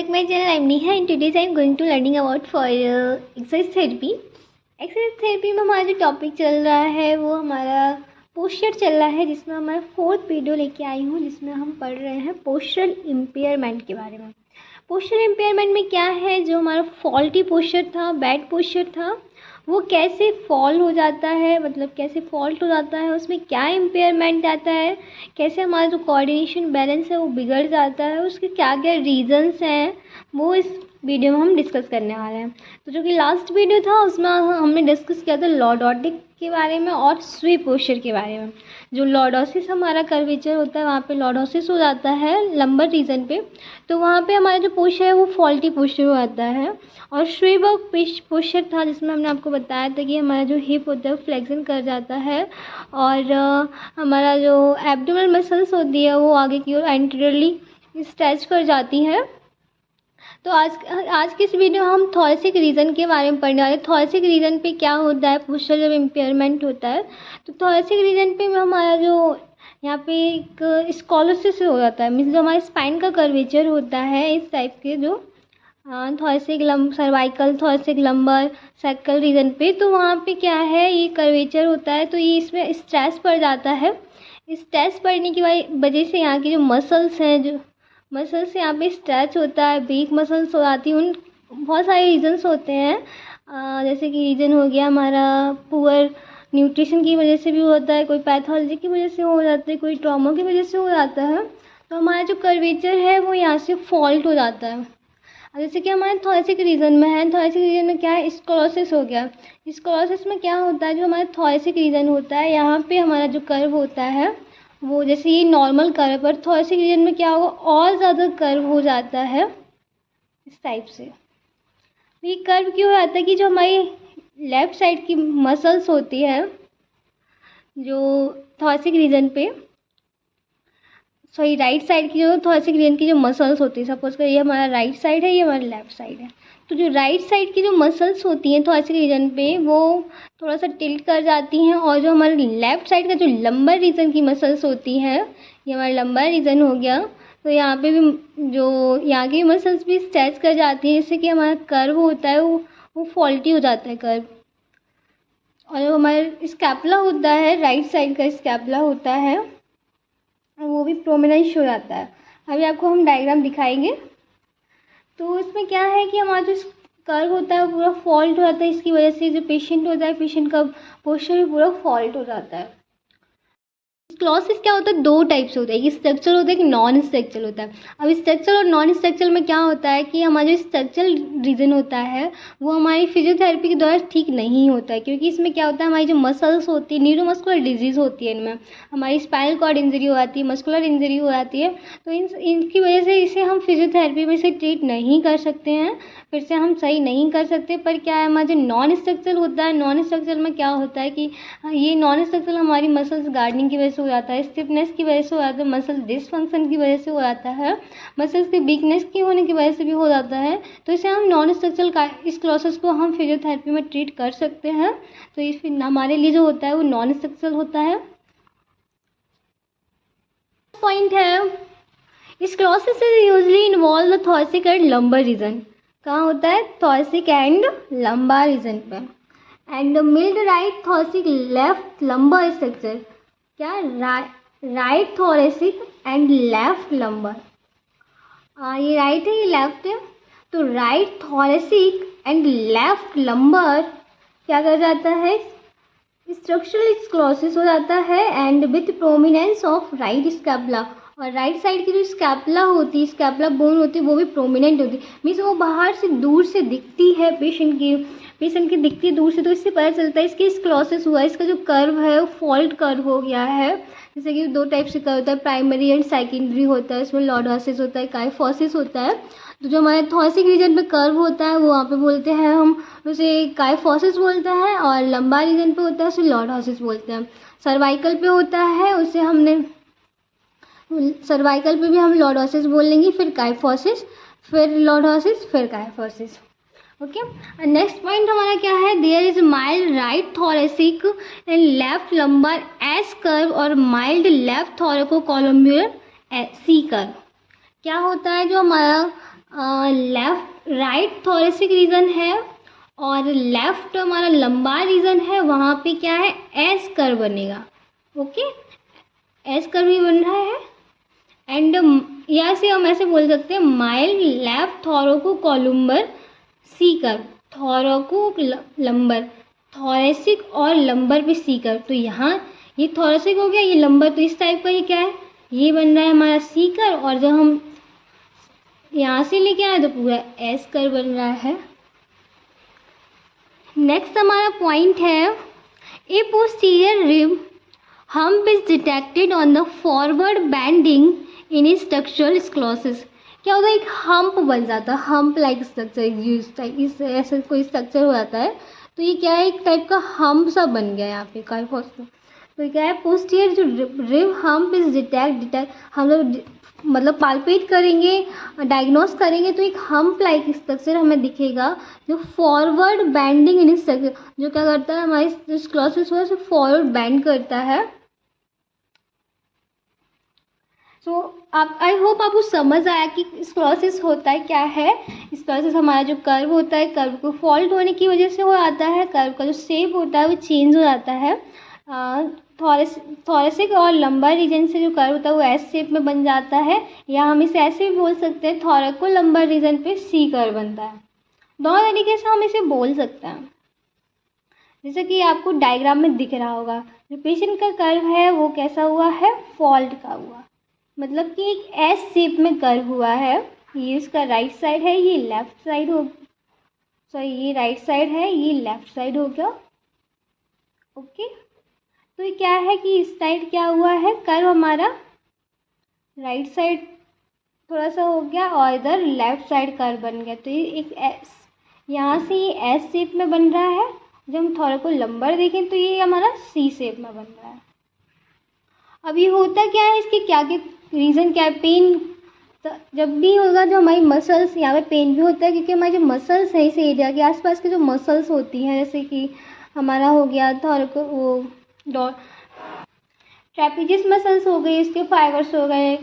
my channel. I'm Neha and today I'm going to learning about for exercise therapy. Exercise therapy में हमारा जो topic चल रहा है वो हमारा पोस्चर चल रहा है, जिसमें हमारा 4th वीडियो लेके आई हूँ, जिसमें हम पढ़ रहे हैं पोस्चरल इम्पेयरमेंट के बारे में। पोस्चरल इम्पेयरमेंट में क्या है, जो हमारा फॉल्टी पोस्चर था, बैड पोस्चर था, वो कैसे फॉल हो जाता है, मतलब कैसे फॉल्ट हो जाता है, उसमें क्या इम्पेयरमेंट आता है, कैसे हमारा जो कोऑर्डिनेशन बैलेंस है वो बिगड़ जाता है, उसके क्या क्या रीजंस हैं, वो इस वीडियो में हम डिस्कस करने वाले हैं। तो जो कि लास्ट वीडियो था उसमें हमने डिस्कस किया था लॉर्डोटिक के बारे में और स्वीप पोस्चर के बारे में। जो लॉर्डोसिस हमारा कर्वेचर होता है, वहाँ पे लॉर्डोसिस हो जाता है लंबर रीजन पे, तो वहाँ पे हमारा जो पोस्चर है वो फॉल्टी पोस्चर हो जाता है। और स्वीप पोस्चर था जिसमें हमने आपको बताया था कि हमारा जो हिप होता है वो फ्लेक्शन कर जाता है और हमारा जो एब्डोमिनल मसल्स होती है वो आगे की ओर एंटीरियरली स्ट्रेच कर जाती है। तो आज के इस वीडियो में हम थोरेसिक रीजन के बारे में पढ़ने वाले। थोरेसिक रीजन पे क्या होता है, पोस्चर जब इम्पेयरमेंट होता है तो थोरेसिक रीजन पे हमारा जो यहाँ पे एक स्कॉलोसिस हो जाता है, मीन्स जो हमारे स्पाइन का कर्वेचर होता है इस टाइप के, जो थोरेसिक सर्वाइकल, थोरेसिक लंबर, सैकल रीजन पे, तो वहाँ पे क्या है, ये कर्वेचर होता है, तो ये इसमें स्ट्रेस पड़ जाता है। स्ट्रेस पड़ने की वजह से यहाँ की जो मसल्स हैं, जो मसल्स यहाँ पे स्ट्रेच होता है, वीक मसल्स हो जाती हैं, उन बहुत सारे रीजंस होते हैं। जैसे कि रीजन हो गया हमारा पुअर न्यूट्रिशन की वजह से भी होता है, कोई पैथोलॉजी की वजह से हो जाता है, कोई ट्रॉमा की वजह से हो जाता है, तो हमारा जो कर्वेचर है वो यहाँ से फॉल्ट हो जाता है। जैसे कि हमारे थोरेसिक रीजन में है, थोरेसिक रीजन में क्या है, स्क्लेरोसिस हो गया। स्क्लेरोसिस में क्या होता है, जो हमारा थोरेसिक रीजन होता है यहाँ पे हमारा जो कर्व होता है वो, जैसे ये नॉर्मल कर्व, पर थोरेसिक रीजन में क्या होगा, और ज़्यादा कर्व हो जाता है इस टाइप से। ये कर्व क्यों हो जाता है कि जो हमारी लेफ़्ट साइड की मसल्स होती है जो थोरेसिक रीजन पे, सॉरी राइट साइड की जो थोरेसिक रीजन की जो मसल्स होती है, सपोज कर ये हमारा राइट साइड है, ये हमारा लेफ़्ट साइड है, तो जो राइट साइड की जो मसल्स होती हैं थोरेसिक रीजन पे वो थोड़ा सा टिल्ट कर जाती हैं, और जो हमारे लेफ़्ट साइड का जो लंबर रीजन की मसल्स होती हैं, ये हमारा लंबर रीजन हो गया, तो यहाँ पे भी जो यहाँ की मसल्स भी स्ट्रेच कर जाती हैं, जिससे कि हमारा कर्व होता है वो फॉल्टी हो जाता है कर्व। और जो हमारा स्कैपुला होता है, राइट साइड का स्कैपुला होता है, वो भी प्रोमिनेंस हो जाता है। अभी आपको हम डायग्राम दिखाएंगे। तो इसमें क्या है कि हमारा जो कर्व होता है वो पूरा फॉल्ट हो जाता है, इसकी वजह से जो पेशेंट होता है, पेशेंट का पोस्चर भी पूरा फॉल्ट हो जाता है। स्क्लेरोसिस क्या होता है, दो टाइप से होता है, एक स्ट्रक्चरल होता है, एक नॉन स्ट्रक्चरल होता है। अब स्ट्रक्चरल और नॉन स्ट्रक्चरल में क्या होता है कि हमारा जो स्ट्रक्चरल रीजन होता है वो हमारी फिजियोथेरेपी के द्वारा ठीक नहीं होता है, क्योंकि इसमें क्या होता है, हमारी जो मसल्स होती है, न्यूरोमस्कुलर डिजीज़ होती है, इनमें हमारी स्पाइनल कॉर्ड इंजरी हो जाती है, मस्कुलर इंजरी हो जाती है, तो इनकी वजह से इसे हम फिजियोथेरेपी में से ट्रीट नहीं कर सकते हैं, फिर से हम सही नहीं कर सकते। पर क्या है, हमारा जो नॉन स्ट्रक्चरल होता है, नॉन स्ट्रक्चरल में क्या होता है कि ये नॉन स्ट्रक्चरल हमारी मसल्स गार्डनिंग की वजह से हो जाता है, स्टिफनेस की वजह से हो जाता है, मसल डिसफंक्शन की वजह से हो जाता है, मसल्स की वीकनेस की होने की वजह से भी हो जाता है, तो इसे हम नॉन स्ट्रक्चरल का स्क्लेरोसिस को हम फिजियोथेरेपी में ट्रीट कर सकते हैं। तो इस हमारे लिए जो होता है वो नॉन स्ट्रक्चरल होता है। पॉइंट है, sclerosis is usually involve the thoracic and lumbar region. कहाँ होता है, थोरेसिक एंड लंबर रीजन पे, and mild right thoracic left lumbar structure. क्या, right thoracic and left lumbar, ये राइट है, ये लेफ्ट है, तो right thoracic and left lumbar क्या कर जाता है, स्ट्रक्चरल स्क्लेरोसिस हो जाता है, and with prominence of right scapula, और राइट साइड की जो स्कैपुला होती है, स्कैपुला बोन होती है, वो भी प्रोमिनेंट होती है, मीन्स वो बाहर से दूर से दिखती है पेशेंट की दिखती है दूर से, तो इससे पता चलता है इसकी स्क्लेरोसिस हुआ है, इसका जो कर्व है वो फॉल्ट कर्व हो गया है। जैसे कि दो टाइप से कर्व होता है, प्राइमरी एंड सेकेंडरी होता है, इसमें लॉर्डोसिस होता है, काइफोसिस होता है। तो जो हमारे थोरेसिक रीजन पे कर्व होता है वो वहाँ पे बोलते हैं हम उसे काइफोसिस बोलते हैं, और लंबा रीजन पे होता है उसे लॉर्डोसिस बोलते हैं। सर्वाइकल पे होता है उसे हमने सर्वाइकल पे भी हम लॉर्डोसिस बोल लेंगे, फिर काइफोसिस, फिर लॉर्डोसिस, फिर काइफोसिस। ओके, नेक्स्ट पॉइंट हमारा क्या है, there is mild right thoracic and left lumbar S curve और mild left thoracolumbar C curve. क्या होता है, जो हमारा लेफ्ट राइट थोरेसिक रीजन है और लेफ्ट हमारा लंबार रीजन है, वहाँ पे क्या है, एस कर्व बनेगा। ओके, एस कर्व भी बन रहा है। एंड या से हम ऐसे बोल सकते हैं mild left thoracolumbar C curve, thoracolumbar, thoracic और लंबर पे सी कर्व। तो यहाँ ये थोरेसिक हो गया, ये लंबर, तो इस टाइप का ये क्या है, ये बन रहा है हमारा सी कर्व। और जब हम यहाँ से लेके आए तो पूरा एस कर्व बन रहा है। नेक्स्ट हमारा पॉइंट है a posterior rib hump is detected on the forward bending in a structural sclerosis। क्या होता है, एक हम्प बन जाता है, हम्प लाइक स्ट्रक्चर, इस ऐसे कोई स्ट्रक्चर हो जाता है। तो ये क्या है, एक टाइप का हम्प सा बन गया यहाँ पे कार्पोस्टो। तो क्या है, पोस्टीरियर जो रिब हम्प इज डिटेक्ट हम लोग मतलब पाल्पेट करेंगे, डायग्नोस करेंगे तो एक हम्प लाइक स्ट्रक्चर हमें दिखेगा जो फॉरवर्ड बेंडिंग इन स्ट्रक्चर, जो क्या करता है, हमारी जो स्क्लेरोसिस हुआ है फॉरवर्ड बेंड करता है। सो आप आई होप आपको समझ आया कि स्क्लेरोसिस होता है क्या है। स्क्लेरोसिस हमारा जो कर्व होता है, कर्व को फॉल्ट होने की वजह से हो आता है, कर्व का जो शेप होता है वो चेंज हो जाता है। थोरेसिक और लंबर रीजन से जो कर्व होता है वो एस शेप में बन जाता है, या हम इसे ऐसे भी बोल सकते हैं थोरैको लंबर रीजन पे सी कर्व बनता है। दोनों तरीके से हम इसे बोल सकते हैं। जैसे कि आपको डायग्राम में दिख रहा होगा, जो पेशेंट का कर्व है वो कैसा हुआ है, फॉल्ट का हुआ, मतलब कि एक एस शेप में कर्व हुआ है। ये इसका राइट साइड है, ये लेफ्ट साइड हो, सॉरी ये राइट साइड है, ये लेफ्ट साइड हो गया। ओके, तो ये क्या है कि इस साइड क्या हुआ है, कर्व हमारा राइट साइड थोड़ा सा हो गया और इधर लेफ्ट साइड कर्व बन गया। तो ये एक एस, यहाँ से ये एस शेप में बन रहा है। जब हम थोरैको लंबर देखें तो ये हमारा सी शेप में बन रहा है। अब ये होता क्या है, इसके क्या के रीज़न क्या है, पेन तो जब भी होगा, जो हमारी मसल्स, यहाँ पे पेन भी होता है क्योंकि हमारी जो मसल्स है इस एरिया के आसपास के जो मसल्स होती हैं, जैसे कि हमारा हो गया थोरैको वो ट्रेपेजियस मसल्स हो गई, इसके फाइबर्स हो गए,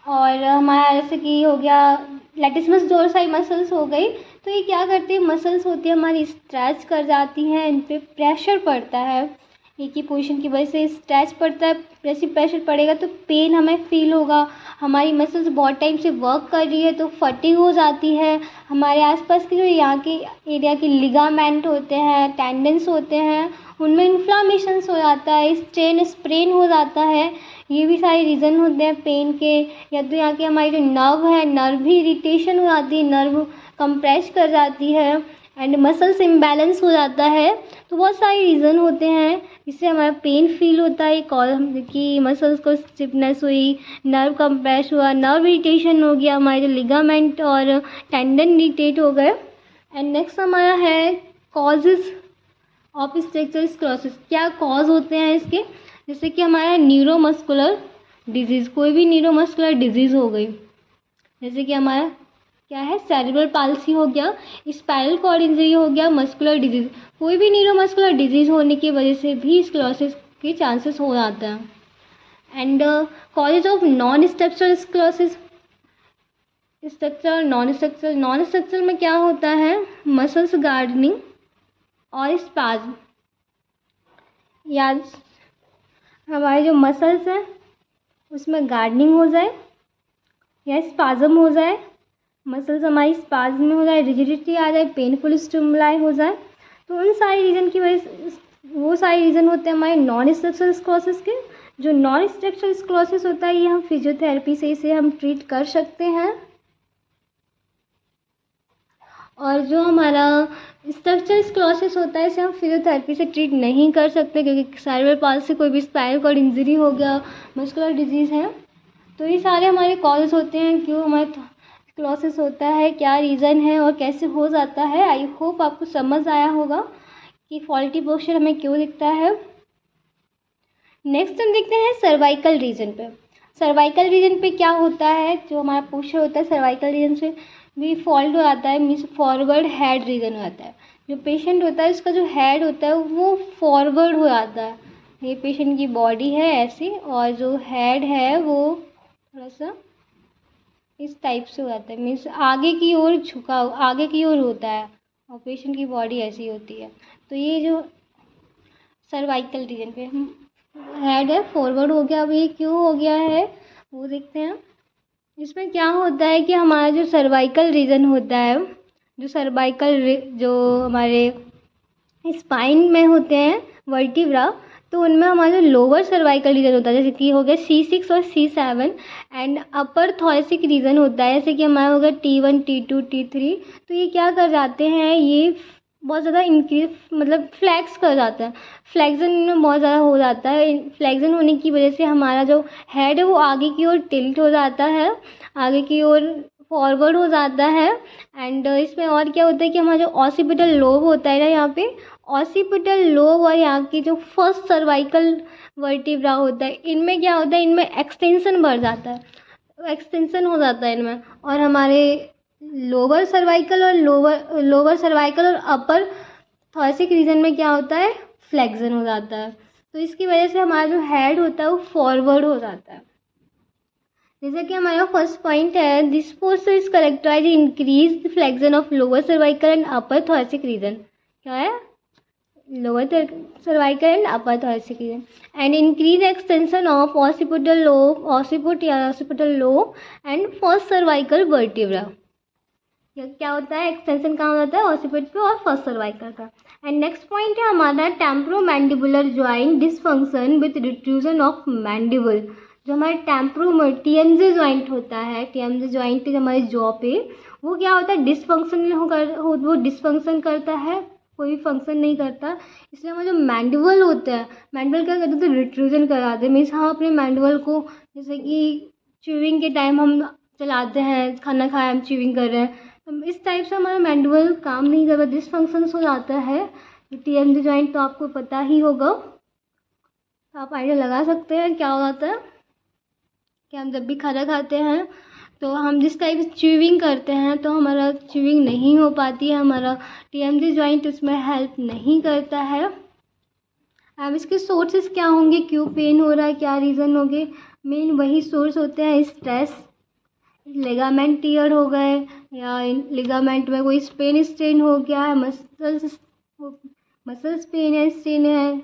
और हमारा जैसे कि हो गया लैटिसिमस डोर्साई मसल्स हो गई। तो ये क्या करती है, मसल्स होती है हमारी स्ट्रेच कर जाती हैं, इन पर प्रेशर पड़ता है, एक ही पोजीशन की वजह से स्ट्रेच पड़ता है, जैसे प्रेशर पड़ेगा तो पेन हमें फील होगा। हमारी मसल्स बहुत टाइम से वर्क कर रही है तो फटीग हो जाती है। हमारे आसपास के जो यहाँ के एरिया के लिगामेंट होते हैं, टेंडेंस होते हैं, उनमें इन्फ्लामेशंस हो जाता है, स्ट्रेन स्प्रेन हो जाता है। ये भी सारे रीज़न होते हैं पेन के। या तो यहाँ के हमारी जो नर्व है, नर्व भी इरिटेशन हो जाती है, नर्व कंप्रेस कर जाती है एंड मसल्स इम्बैलेंस हो जाता है। तो बहुत सारे रीज़न होते हैं इससे हमारा पेन फील होता है, कि मसल्स को स्टिफनेस हुई, नर्व कंप्रेस हुआ, नर्व इरिटेशन हो गया, हमारे जो लिगामेंट और टेंडन इरिटेट हो गए। एंड नेक्स्ट हमारा है कॉजेज़ ऑफ स्ट्रक्चरल स्क्लेरोसिस। क्या कॉज होते हैं इसके, जैसे कि हमारा न्यूरोमस्कुलर डिजीज़, कोई भी न्यूरोमस्कुलर डिजीज़ हो गई, जैसे कि हमारा क्या है सेरेब्रल पाल्सी हो गया, स्पाइनल कॉर्ड इंजरी हो गया, मस्कुलर डिजीज़, कोई भी न्यूरोमस्कुलर डिजीज़ होने की वजह से भी स्क्लेरोसिस के चांसेस हो जाते हैं। And causes of non structural sclerosis, structural non structural में क्या होता है, मसल्स गार्डनिंग और स्पाज्म, या हमारे जो मसल्स हैं उसमें गार्डनिंग हो जाए या स्पाज्म हो जाए, मसल्स हमारी स्पाज्म में हो जाए, रिजिडिटी आ जाए, पेनफुल स्टिमुलाई हो जाए। तो उन सारी रीज़न की वजह से, वो सारे रीज़न होते हैं हमारे नॉन स्ट्रक्चरल स्क्लेरोसिस के। जो नॉन स्ट्रक्चरल स्क्लेरोसिस होता है ये हम फिजियोथेरेपी से इसे हम ट्रीट कर सकते हैं। और जो हमारा स्ट्रक्चरल स्क्लेरोसिस होता है इसे हम फिजियोथेरेपी से ट्रीट नहीं कर सकते, क्योंकि सेरेब्रल पाल्सी, कोई भी स्पाइनल कॉर्ड इंजरी हो गया, मस्कुलर डिजीज़ है। तो ये सारे हमारे कॉजेज होते हैं क्यों हमारे स्क्लेरोसिस होता है, क्या रीज़न है और कैसे हो जाता है। आई होप आपको समझ आया होगा कि फॉल्टी पोस्चर हमें क्यों दिखता है। नेक्स्ट हम देखते हैं सर्वाइकल रीजन पे। सर्वाइकल रीजन पे क्या होता है, जो हमारा पोस्चर होता है सर्वाइकल रीजन से भी फॉल्ट हो जाता है, मीन्स फॉरवर्ड हेड रीजन हो जाता है। जो पेशेंट होता है उसका जो हेड होता है वो फॉरवर्ड हो जाता है। ये पेशेंट की बॉडी है ऐसी और जो हेड है वो थोड़ा सा इस टाइप से हो जाता है, मीन्स आगे की ओर झुका, आगे की ओर होता है और पेशेंट की बॉडी ऐसी होती है। तो ये जो सर्वाइकल रीजन पे हेड है फॉरवर्ड हो गया। अब ये क्यों हो गया है वो देखते हैं। इसमें क्या होता है कि हमारा जो सर्वाइकल रीजन होता है, जो जो हमारे स्पाइन में होते हैं वर्टिब्रा, तो उनमें हमारा जो लोअर सर्वाइकल रीजन होता है जैसे कि हो गया C6 और C7, and upper thoracic reason होता है जैसे कि हमारा हो गया T1 T2 T3। तो ये क्या कर जाते हैं, ये बहुत ज़्यादा इंक्रीज मतलब फ्लैक्स कर जाता है, फ्लैक्सन में बहुत ज़्यादा हो जाता है। फ्लैक्सन होने की वजह से हमारा जो हेड है वो आगे की ओर टिल्ट हो जाता है, आगे की ओर फॉरवर्ड हो जाता है। एंड इसमें और क्या होता है कि हमारा जो ऑसिपिटल लोब होता है ना, यहाँ पे ऑसिपिटल लोब और यहाँ की जो फर्स्ट सर्वाइकल वर्टिब्रा होता है, इनमें क्या होता है, इनमें एक्सटेंशन बढ़ जाता है, एक्सटेंशन हो जाता है इनमें। और हमारे लोअर सर्वाइकल और लोअर सर्वाइकल और अपर थॉरेसिक रीजन में क्या होता है, फ्लेक्शन हो जाता है। तो इसकी वजह से हमारा जो हेड होता है वो फॉरवर्ड हो जाता है। जैसे कि हमारा फर्स्ट पॉइंट है, this posture is characterize increase flexion of lower cervical and upper thoracic region. क्या है, lower cervical and upper thoracic region, and increase extension of occipital lobe and first cervical vertebra. क्या होता है, extension कहाँ होता है, occiput पे और फर्स्ट सर्वाइकल का। एंड नेक्स्ट पॉइंट है हमारा temporomandibular joint dysfunction with retrusion of mandible. जो हमारे TMJ ज्वाइंट होता है, TMJ ज्वाइंट हमारे जॉ पे, वो क्या होता है, वो डिसफंक्शन करता है, कोई फंक्शन नहीं करता। इसलिए हमारा जो मैंडिबल होता है, मैंडिबल क्या करते हैं, रिट्रूजन कराते हैं। मीन्स हम अपने मैंडिबल को जैसे कि च्यूइंग के टाइम हम चलाते हैं, खाना खाया हम च्यूइंग कर रहे हैं, तो इस टाइप से हमारा मैंडिबल काम नहीं कर रहा, डिसफंक्शंस हो जाता है। TMJ ज्वाइंट तो आपको पता ही होगा, तो आप आइडिया लगा सकते हैं क्या हो जाता है कि हम जब भी खाना खाते हैं तो हम जिस टाइप से च्यूइंग करते हैं तो हमारा च्यूइंग नहीं हो पाती है, हमारा TMJ ज्वाइंट उसमें हेल्प नहीं करता है। अब इसके सोर्सेस क्या होंगे, क्यों पेन हो रहा है, क्या रीज़न होंगे, मेन वही सोर्स होते हैं, स्ट्रेस, लिगामेंट टियर हो गए, या लिगामेंट में कोई स्ट्रेन हो गया है, मसल्स पेन है, स्ट्रेन है,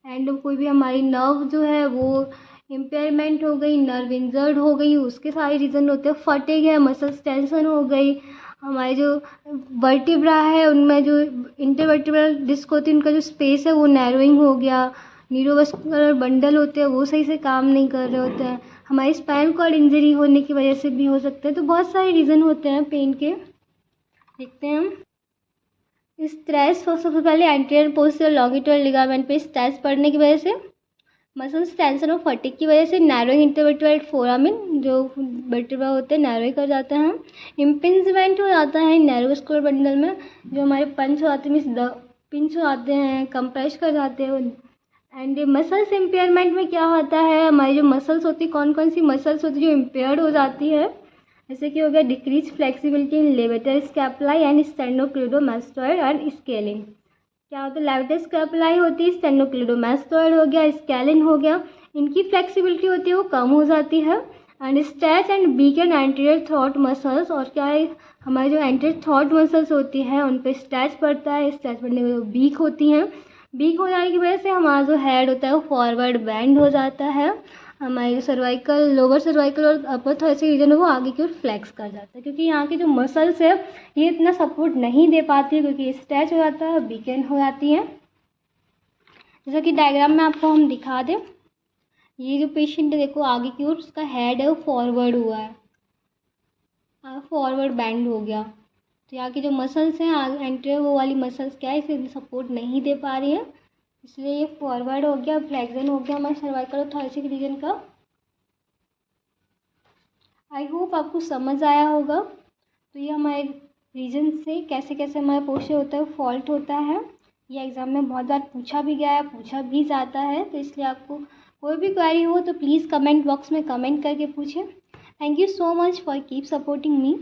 एंड कोई भी हमारी नर्व जो है वो इम्पेयरमेंट हो गई, नर्व इंजर्ड हो गई, उसके सारे रीज़न होते हैं। फटिग है, मसल्स टेंशन हो गई, हमारे जो वर्टिब्रा है उनमें जो इंटरवर्टिब्रल डिस्क होती है उनका जो स्पेस है वो नैरोइंग हो गया, न्यूरोवास्कुलर बंडल होते हैं वो सही से काम नहीं कर रहे होते हैं, हमारी स्पाइनल कॉर्ड इंजरी होने की वजह से भी हो सकते हैं। तो बहुत सारे रीज़न होते हैं पेन के, देखते हैं हम। स्ट्रेस, सबसे पहले एंटीरियर पोस्टीरियर लॉन्गिट्यूडल लिगामेंट पे स्ट्रेस पड़ने की वजह से, मसल्स टेंशन और फटिग की वजह से नैरोइंग इंटरवर्टिब्रल फोरामिन जो वर्टिब्रा होते हैं नैरो कर जाते हैं। इम्पिंजमेंट हो जाता है नैरोवास्कुलर बंडल में, जो हमारे पंच हो जाते हैं, मीन्स पिंच हो जाते हैं, कंप्रेस कर जाते हैं। एंड मसल्स इम्पेयरमेंट में क्या होता है, हमारी जो मसल्स होती है, कौन कौन सी मसल्स होती है जो इम्पेयर्ड हो जाती है, जैसे कि हो गया decrease flexibility in levator scapulae and sternocleidomastoid and scalene. क्या होता है, लेवेटर स्कैपुलाई होती है, स्टेनोक्लीडोमास्टॉइड हो गया, स्केलिन हो गया, इनकी फ्लेक्सिबिलिटी होती है वो कम हो जाती है। And stretch and weak and anterior throat muscles, और क्या है, हमारी जो एंटीरियर थ्रॉट मसल्स होती हैं उन पर स्ट्रेच पड़ता है, स्ट्रेच पड़ने के बाद वीक होती हैं, वीक हो जाने की वजह से हमारा जो हेड होता है वो फॉरवर्ड बेंड हो जाता है, हमारी जो सर्वाइकल, लोअर सर्वाइकल और अपर थॉरेसिक रीजन है वो आगे की ओर फ्लेक्स कर जाता है, क्योंकि यहाँ की जो मसल्स है ये इतना सपोर्ट नहीं दे पाती है, क्योंकि स्ट्रेच हो जाता है, वीकेंड हो जाती है। जैसा कि डायग्राम में आपको हम दिखा दें, ये जो पेशेंट है देखो आगे की ओर उसका हेड है वो फॉरवर्ड हुआ है, फॉरवर्ड बेंड हो गया। तो यहाँ की जो मसल्स हैं एंटीरियर वो वाली मसल्स क्या है, इसे सपोर्ट नहीं दे पा रही है, इसलिए ये फॉरवर्ड हो गया, फ्लेक्शन हो गया हमारे सर्वाइकल और थॉरेसिक रीजन का। आई होप आपको समझ आया होगा। तो ये हमारे रीजन से कैसे कैसे हमारा पोस्चर होता है, फॉल्ट होता है, ये एग्ज़ाम में बहुत बार पूछा भी गया है, पूछा भी जाता है। तो इसलिए आपको कोई भी क्वेरी हो तो प्लीज़ कमेंट बॉक्स में कमेंट करके पूछें। Thank you so much for keep supporting me.